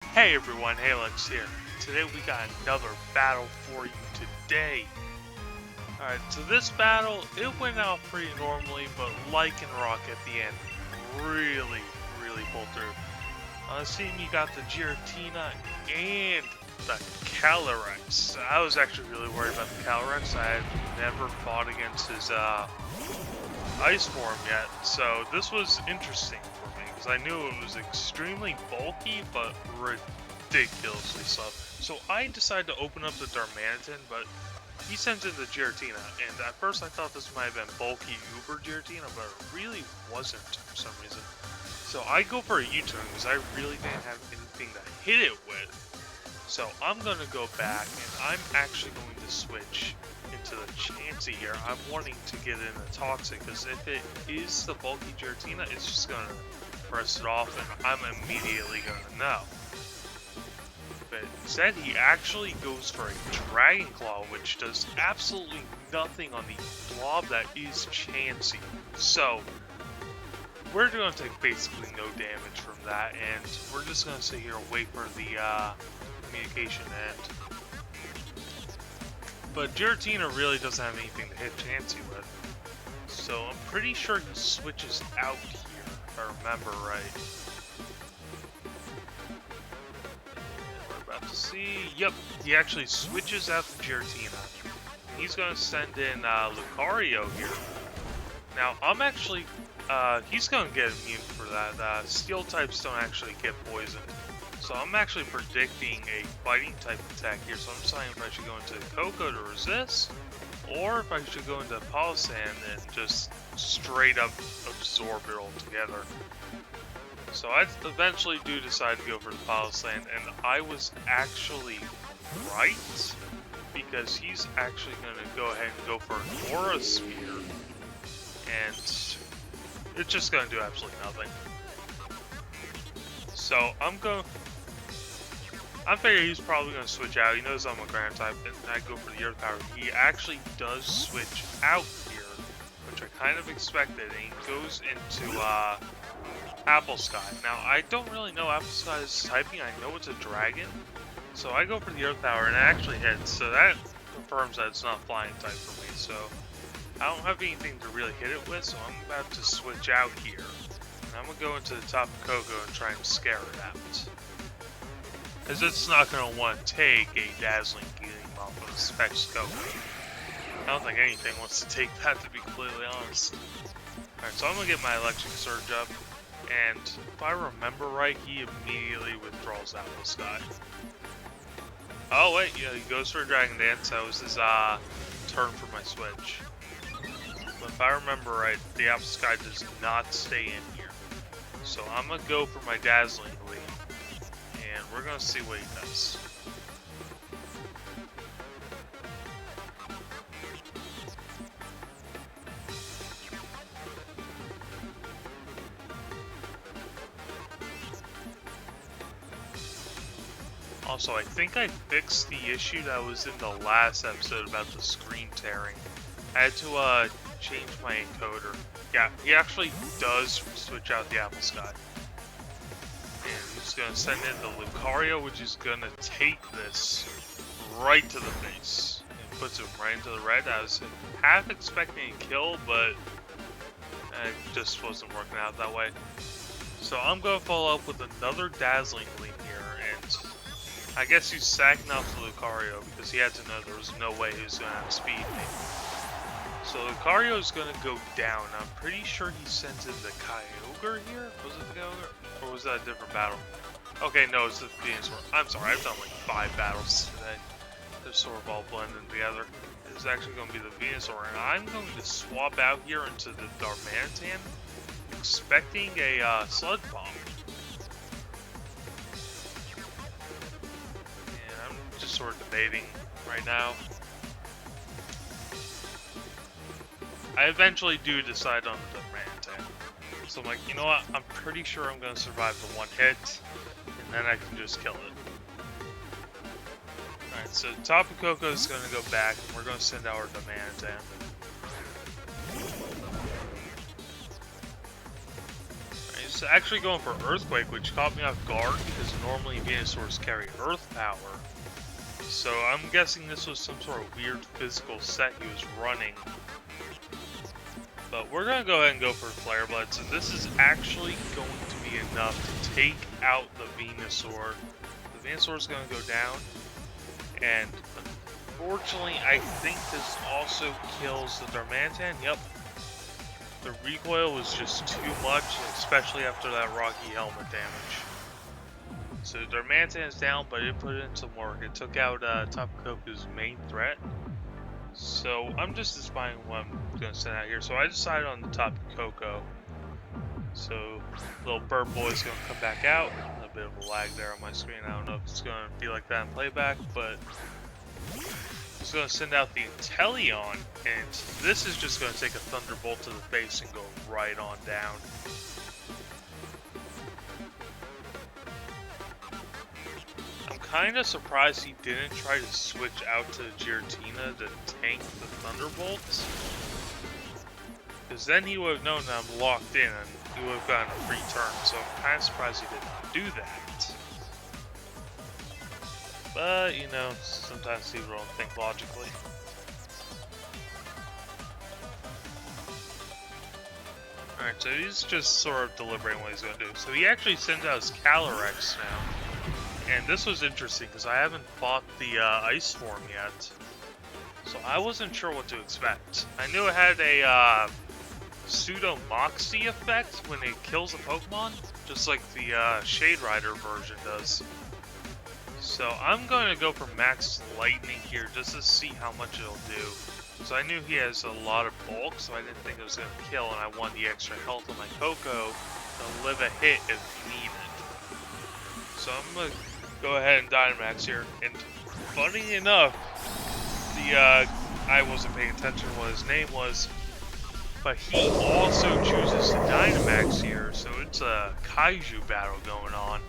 Hey everyone, Alex here. Today we got another battle for you today. Alright, so this battle, it went out pretty normally, but Lycanroc at the end really pulled through. Seeing you got the Giratina and the Calyrex. I was actually really worried about the Calyrex. I had never fought against his ice form yet, so this was interesting for me because I knew it was extremely bulky but ridiculously slow. So I decided to open up the Darmanitan, but he sends in the Giratina, and at first I thought this might have been bulky Uber Giratina, but it really wasn't for some reason. So I go for a U-turn because I really didn't have anything to hit it with. So I'm going to go back, and I'm actually going to switch into the Chansey here. I'm wanting to get in the Toxic, because if it is the bulky Giratina, it's just going to press it off, and I'm immediately going to know. But instead, he actually goes for a Dragon Claw, which does absolutely nothing on the blob that is Chansey. So we're going to take basically no damage from that, and we're just going to sit here and wait for the communication to end. But Giratina really doesn't have anything to hit Chansey with. So I'm pretty sure he switches out here, if I remember right. And we're about to see... Yep, he actually switches out the Giratina. He's going to send in Lucario here. Now, I'm actually... he's going to get immune for that. Steel types don't actually get poisoned. So I'm actually predicting a fighting type attack here. So I'm deciding if I should go into Coco to resist, or if I should go into Palossand and just straight up absorb it altogether. So I eventually do decide to go for the Palossand, and I was actually right, because he's actually going to go ahead and go for an Aura Sphere, and it's just going to do absolutely nothing. So I figure he's probably going to switch out. He knows I'm a ground type, and I go for the Earth Power. He actually does switch out here, which I kind of expected, and he goes into Apple Sky. Now, I don't really know Apple Sky's typing. I know it's a dragon, so I go for the Earth Power, and it actually hits. So that confirms that it's not flying type for me. So I don't have anything to really hit it with, so I'm about to switch out here. And I'm going to go into the top of Coco and try and scare it out. Because it's not going to want to take a Dazzling Gleam off of Specs Coco. I don't think anything wants to take that, to be completely honest. Alright, so I'm going to get my Electric Surge up. And if I remember right, he immediately withdraws Apple Sky. Oh wait, yeah, he goes for a Dragon Dance. That was his turn for my switch. But if I remember right, the Apple Sky does not stay in here. So I'm going to go for my Dazzling Gleam. And we're going to see what he does. Also, I think I fixed the issue that was in the last episode about the screen tearing. I had to change my encoder. Yeah, he actually does switch out the Apple Sky. And he's going to send in the Lucario, which is going to take this right to the face. And puts it right into the red. I was half expecting a kill, but it just wasn't working out that way. So I'm going to follow up with another Dazzling Gleam here. And I guess he's sacking off the Lucario because he had to know there was no way he was going to have speed me. So Lucario is going to go down. I'm pretty sure he sends in the Kyogre here. Was it the Kyogre? Or was that a different battle? Okay, no, it's the Venusaur. I'm sorry, I've done like 5 battles today. They're sort of all blending together. It's actually going to be the Venusaur. And I'm going to swap out here into the Darmanitan, expecting a Sludge Bomb. And I'm just sort of debating right now. I eventually do decide on the Darmanitan. So I'm like, you know what, I'm pretty sure I'm going to survive the one hit, and then I can just kill it. Alright, so Tapu Koko is going to go back, and we're going to send out our Darmanitan. Alright, he's was actually going for Earthquake, which caught me off guard because normally Venusaurs carry Earth power. So I'm guessing this was some sort of weird physical set he was running. But we're going to go ahead and go for Flare Blitz, and this is actually going to be enough to take out the Venusaur. The Venusaur is going to go down, and unfortunately I think this also kills the Darmanitan. Yep. The recoil was just too much, especially after that Rocky Helmet damage. So Darmanitan is down, but it put in some work. It took out Tapu Koko's main threat. So I'm just deciding what I'm going to send out here. So I decided on the Tapu Koko. So little bird boy is going to come back out. A little bit of a lag there on my screen. I don't know if it's going to be like that in playback, but it's going to send out the Inteleon, and this is just going to take a Thunderbolt to the face and go right on down. I'm kind of surprised he didn't try to switch out to Giratina to tank the Thunderbolts, because then he would have known that I'm locked in and he would have gotten a free turn, so I'm kind of surprised he didn't do that. But, you know, sometimes people don't think logically. Alright, so he's just sort of deliberating what he's going to do. So he actually sends out his Calyrex now. And this was interesting because I haven't fought the Ice Form yet. So I wasn't sure what to expect. I knew it had a pseudo Moxie effect when it kills a Pokemon, just like the Shade Rider version does. So I'm going to go for Max Lightning here just to see how much it'll do. So I knew he has a lot of bulk, so I didn't think it was going to kill, and I wanted the extra health on my Koko to live a hit if needed. So I'm going to go ahead and Dynamax here. And funny enough, I wasn't paying attention to what his name was, but he also chooses to Dynamax here, so it's a Kaiju battle going on.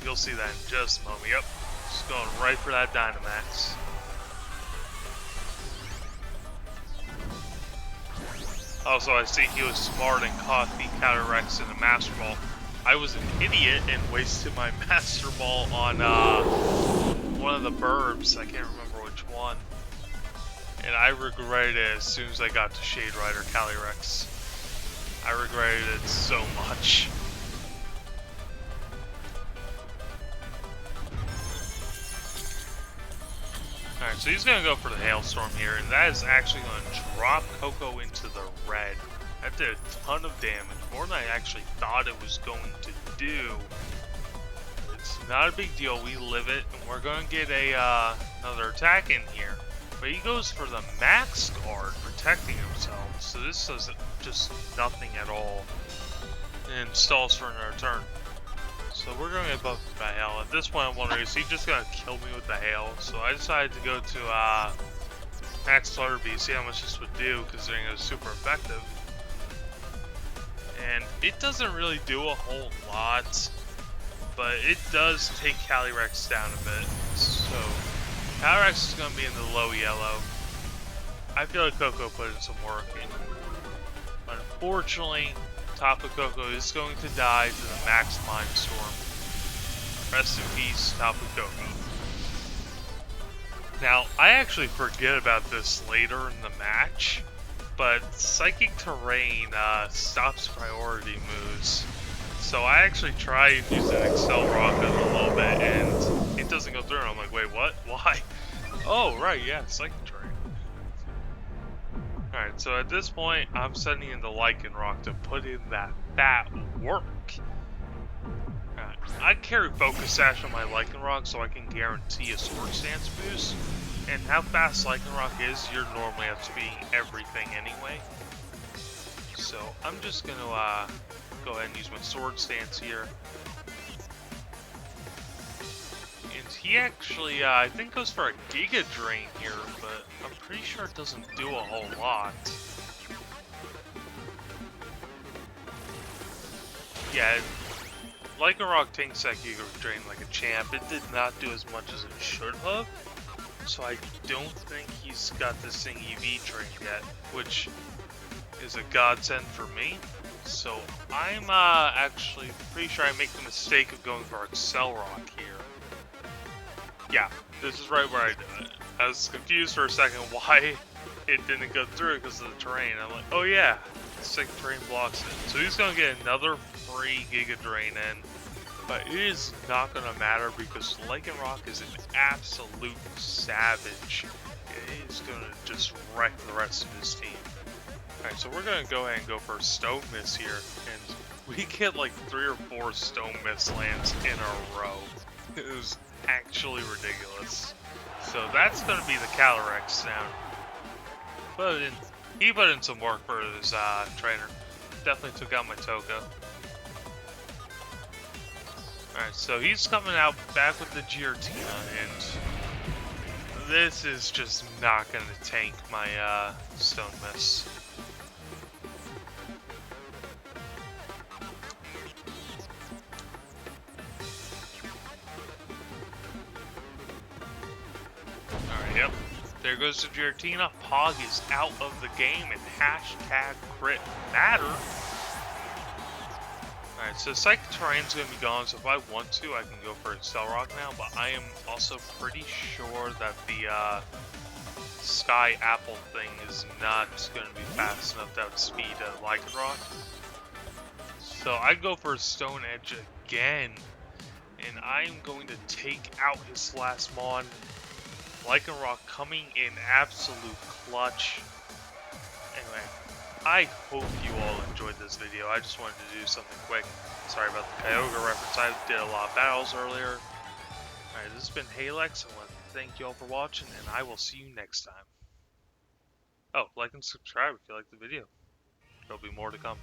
You'll see that in just a moment. Yep, just going right for that Dynamax. Also, I see he was smart and caught the Calyrex in a Master Ball. I was an idiot and wasted my Master Ball on one of the Burbs. I can't remember which one. And I regretted it as soon as I got to Shade Rider Calyrex. I regretted it so much. Alright, so he's going to go for the Hailstorm here, and that is actually going to drop Koko into the red. That did a ton of damage, more than I actually thought it was going to do. It's not a big deal, we live it, and we're going to get another attack in here. But he goes for the Max Guard, protecting himself, so this does just nothing at all. And stalls for another turn. So we're going to get buffed by Hail. At this point I'm wondering, is he just going to kill me with the Hail? So I decided to go to Max Slaughter Beast, see how much this would do, considering it was super effective. And it doesn't really do a whole lot, but it does take Calyrex down a bit. So Calyrex is going to be in the low yellow. I feel like Koko put in some work. Unfortunately, Tapu Koko is going to die to the Max Mind Storm. Rest in peace, Tapu Koko. Now, I actually forget about this later in the match, but Psychic Terrain stops priority moves. So I actually tried using Excel Rocket a little bit, and it doesn't go through. And I'm like, wait, what? Why? Oh, right, yeah, Psychic Terrain. Alright, so at this point, I'm sending in the Lycanroc to put in that work. Right, I carry Focus Sash on my Lycanroc so I can guarantee a Sword Stance boost. And how fast Lycanroc is, you're normally have to be everything anyway. So I'm just going to go ahead and use my Sword Stance here. And he actually, I think goes for a Giga Drain here, but I'm pretty sure it doesn't do a whole lot. Yeah, Lycanroc tanks that Giga Drain like a champ. It did not do as much as it should have. So I don't think he's got this thing EV trained yet, which is a godsend for me. So I'm actually pretty sure I make the mistake of going for Lycanroc here. Yeah, this is right where I did it. I was confused for a second why it didn't go through because of the terrain. I'm like, oh yeah, sick terrain blocks it. So he's gonna get another free Giga Drain in, but it is not gonna matter because Lycanroc is an absolute savage. He's gonna just wreck the rest of his team. Alright, so we're gonna go ahead and go for Stone Miss here, and we get like 3 or 4 Stone Miss lands in a row. It was actually ridiculous. So that's gonna be the Calyrex now. He put in some work for his trainer. Definitely took out my Toko. Alright, so he's coming out back with the Giratina, and this is just not gonna tank my Stone Miss. Alright, yep. There goes the Giratina. Pog is out of the game, and hashtag crit matter. Alright, so Psychic Terrain's gonna be gone, so if I want to, I can go for Lycanroc now, but I am also pretty sure that the Sky Apple thing is not gonna be fast enough to outspeed Lycanroc. So I go for Stone Edge again, and I am going to take out his last Mon. Lycanroc coming in absolute clutch. Anyway, I hope you all enjoyed this video. I just wanted to do something quick. Sorry about the Kyogre reference. I did a lot of battles earlier. Alright, this has been Halex. I want to thank you all for watching, and I will see you next time. Oh, like and subscribe if you liked the video. There'll be more to come.